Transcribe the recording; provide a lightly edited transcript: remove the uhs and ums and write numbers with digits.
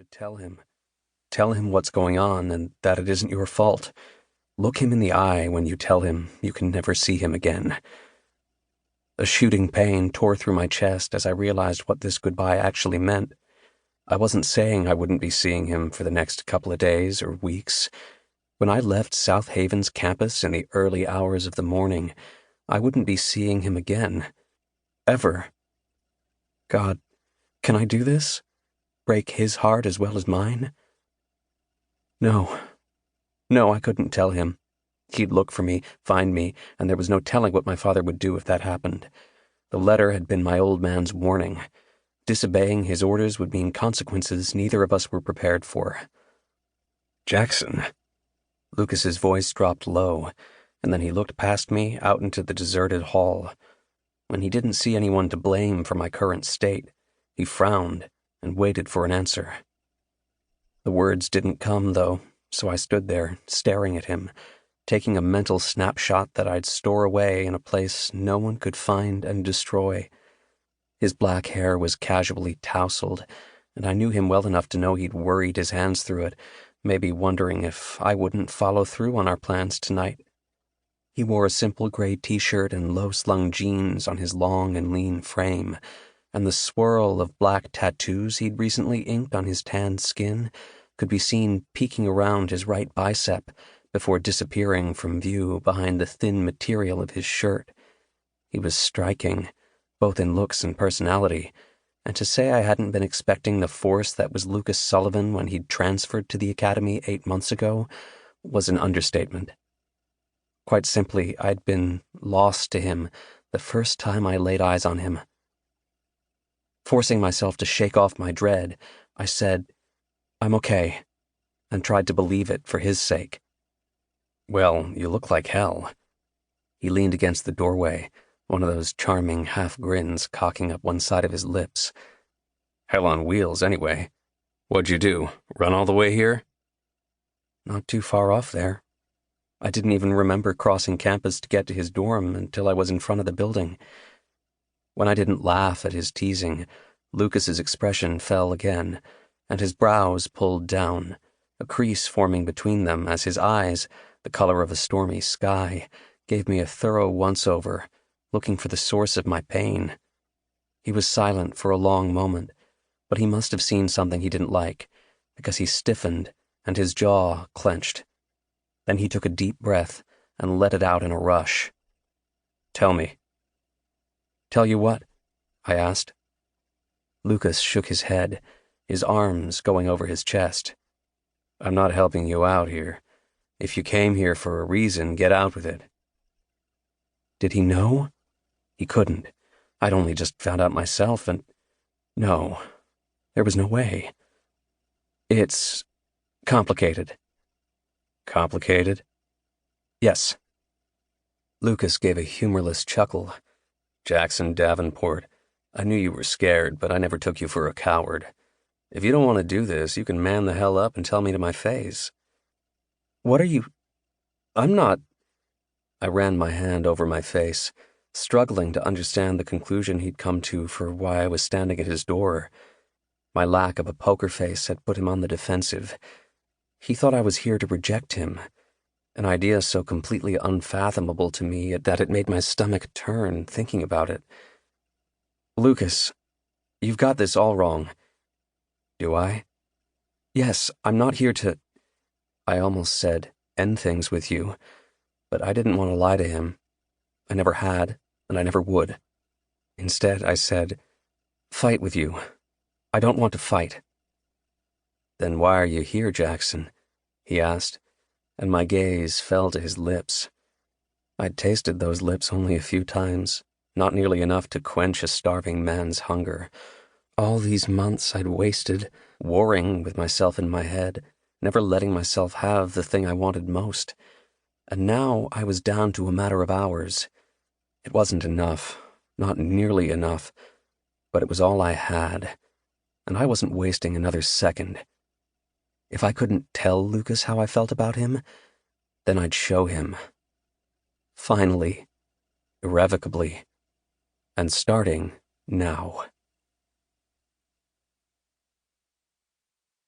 should tell him. Tell him what's going on and that it isn't your fault. Look him in the eye when you tell him you can never see him again. A shooting pain tore through my chest as I realized what this goodbye actually meant. I wasn't saying I wouldn't be seeing him for the next couple of days or weeks. When I left South Haven's campus in the early hours of the morning, I wouldn't be seeing him again. Ever. God, can I do this? Break his heart as well as mine? No, I couldn't tell him. He'd look for me, find me, and there was no telling what my father would do if that happened. The letter had been my old man's warning. Disobeying his orders would mean consequences neither of us were prepared for. Jackson. Lucas's voice dropped low, and then he looked past me out into the deserted hall. When he didn't see anyone to blame for my current state, he frowned and waited for an answer. The words didn't come, though, so I stood there, staring at him, taking a mental snapshot that I'd store away in a place no one could find and destroy. His black hair was casually tousled, and I knew him well enough to know he'd worried his hands through it, maybe wondering if I wouldn't follow through on our plans tonight. He wore a simple gray t-shirt and low-slung jeans on his long and lean frame, and the swirl of black tattoos he'd recently inked on his tanned skin could be seen peeking around his right bicep before disappearing from view behind the thin material of his shirt. He was striking, both in looks and personality, and to say I hadn't been expecting the force that was Lucas Sullivan when he'd transferred to the academy 8 months ago was an understatement. Quite simply, I'd been lost to him the first time I laid eyes on him. Forcing myself to shake off my dread, I said, "I'm okay," and tried to believe it for his sake. "Well, you look like hell." He leaned against the doorway, one of those charming half-grins cocking up one side of his lips. "Hell on wheels, anyway. What'd you do, run all the way here?" Not too far off there. I didn't even remember crossing campus to get to his dorm until I was in front of the building. When I didn't laugh at his teasing, Lucas's expression fell again, and his brows pulled down, a crease forming between them as his eyes, the color of a stormy sky, gave me a thorough once-over, looking for the source of my pain. He was silent for a long moment, but he must have seen something he didn't like, because he stiffened and his jaw clenched. Then he took a deep breath and let it out in a rush. "Tell me." "Tell you what?" I asked. Lucas shook his head, his arms going over his chest. "I'm not helping you out here. If you came here for a reason, get out with it." Did he know? He couldn't. I'd only just found out myself, and... No, there was no way. "It's complicated." "Complicated?" "Yes." Lucas gave a humorless chuckle. "Jackson Davenport, I knew you were scared, but I never took you for a coward. If you don't want to do this, you can man the hell up and tell me to my face." "What are you... I'm not..." I ran my hand over my face, struggling to understand the conclusion he'd come to for why I was standing at his door. My lack of a poker face had put him on the defensive. He thought I was here to reject him, an idea so completely unfathomable to me that it made my stomach turn thinking about it. "Lucas, you've got this all wrong." "Do I?" "Yes, I'm not here to..." I almost said, "end things with you," but I didn't want to lie to him. I never had, and I never would. Instead, I said, "Fight with you. I don't want to fight." "Then why are you here, Jackson?" he asked, and my gaze fell to his lips. I'd tasted those lips only a few times, not nearly enough to quench a starving man's hunger. All these months I'd wasted, warring with myself in my head, never letting myself have the thing I wanted most. And now I was down to a matter of hours. It wasn't enough, not nearly enough, but it was all I had, and I wasn't wasting another second. If I couldn't tell Lucas how I felt about him, then I'd show him. Finally, irrevocably, and starting now.